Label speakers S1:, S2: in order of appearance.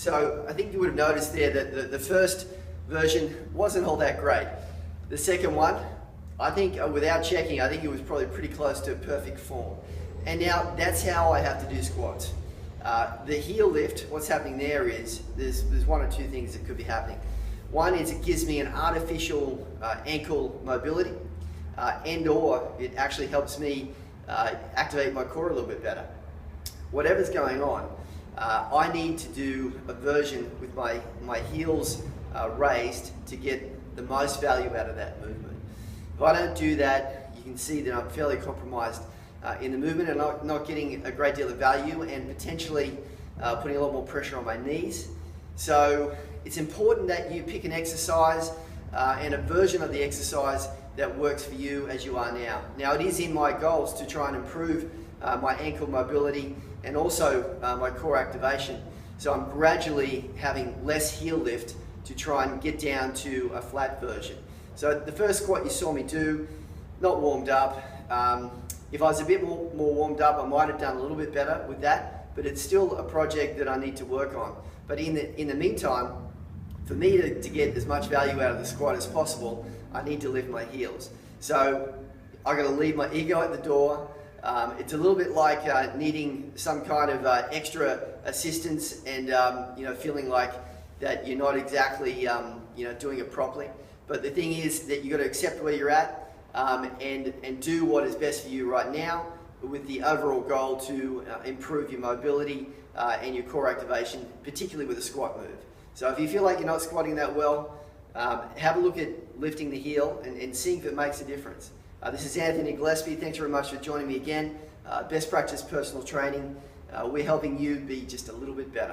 S1: So I think you would have noticed there that the first version wasn't all that great. The second one, I think without checking, I think it was probably pretty close to perfect form. And now that's how I have to do squats. The heel lift, what's happening there is, there's one or two things that could be happening. One is it gives me an artificial ankle mobility, and or it actually helps me activate my core a little bit better. Whatever's going on, I need to do a version with my heels raised to get the most value out of that movement. If I don't do that, you can see that I'm fairly compromised in the movement and not getting a great deal of value, and potentially putting a lot more pressure on my knees. So it's important that you pick an exercise and a version of the exercise that works for you as you are now. Now, it is in my goals to try and improve my ankle mobility and also my core activation. So I'm gradually having less heel lift to try and get down to a flat version. So the first squat you saw me do, not warmed up. If I was a bit more warmed up, I might have done a little bit better with that, but it's still a project that I need to work on. But in the meantime, for me to get as much value out of the squat as possible, I need to lift my heels. So I've got to leave my ego at the door. It's a little bit like needing some kind of extra assistance and feeling like that you're not exactly doing it properly. But the thing is that you've got to accept where you're at and do what is best for you right now, with the overall goal to improve your mobility and your core activation, particularly with a squat move. So if you feel like you're not squatting that well, have a look at lifting the heel and seeing if it makes a difference. This is Anthony Gillespie. Thanks very much for joining me again. Best Practice Personal Training. We're helping you be just a little bit better.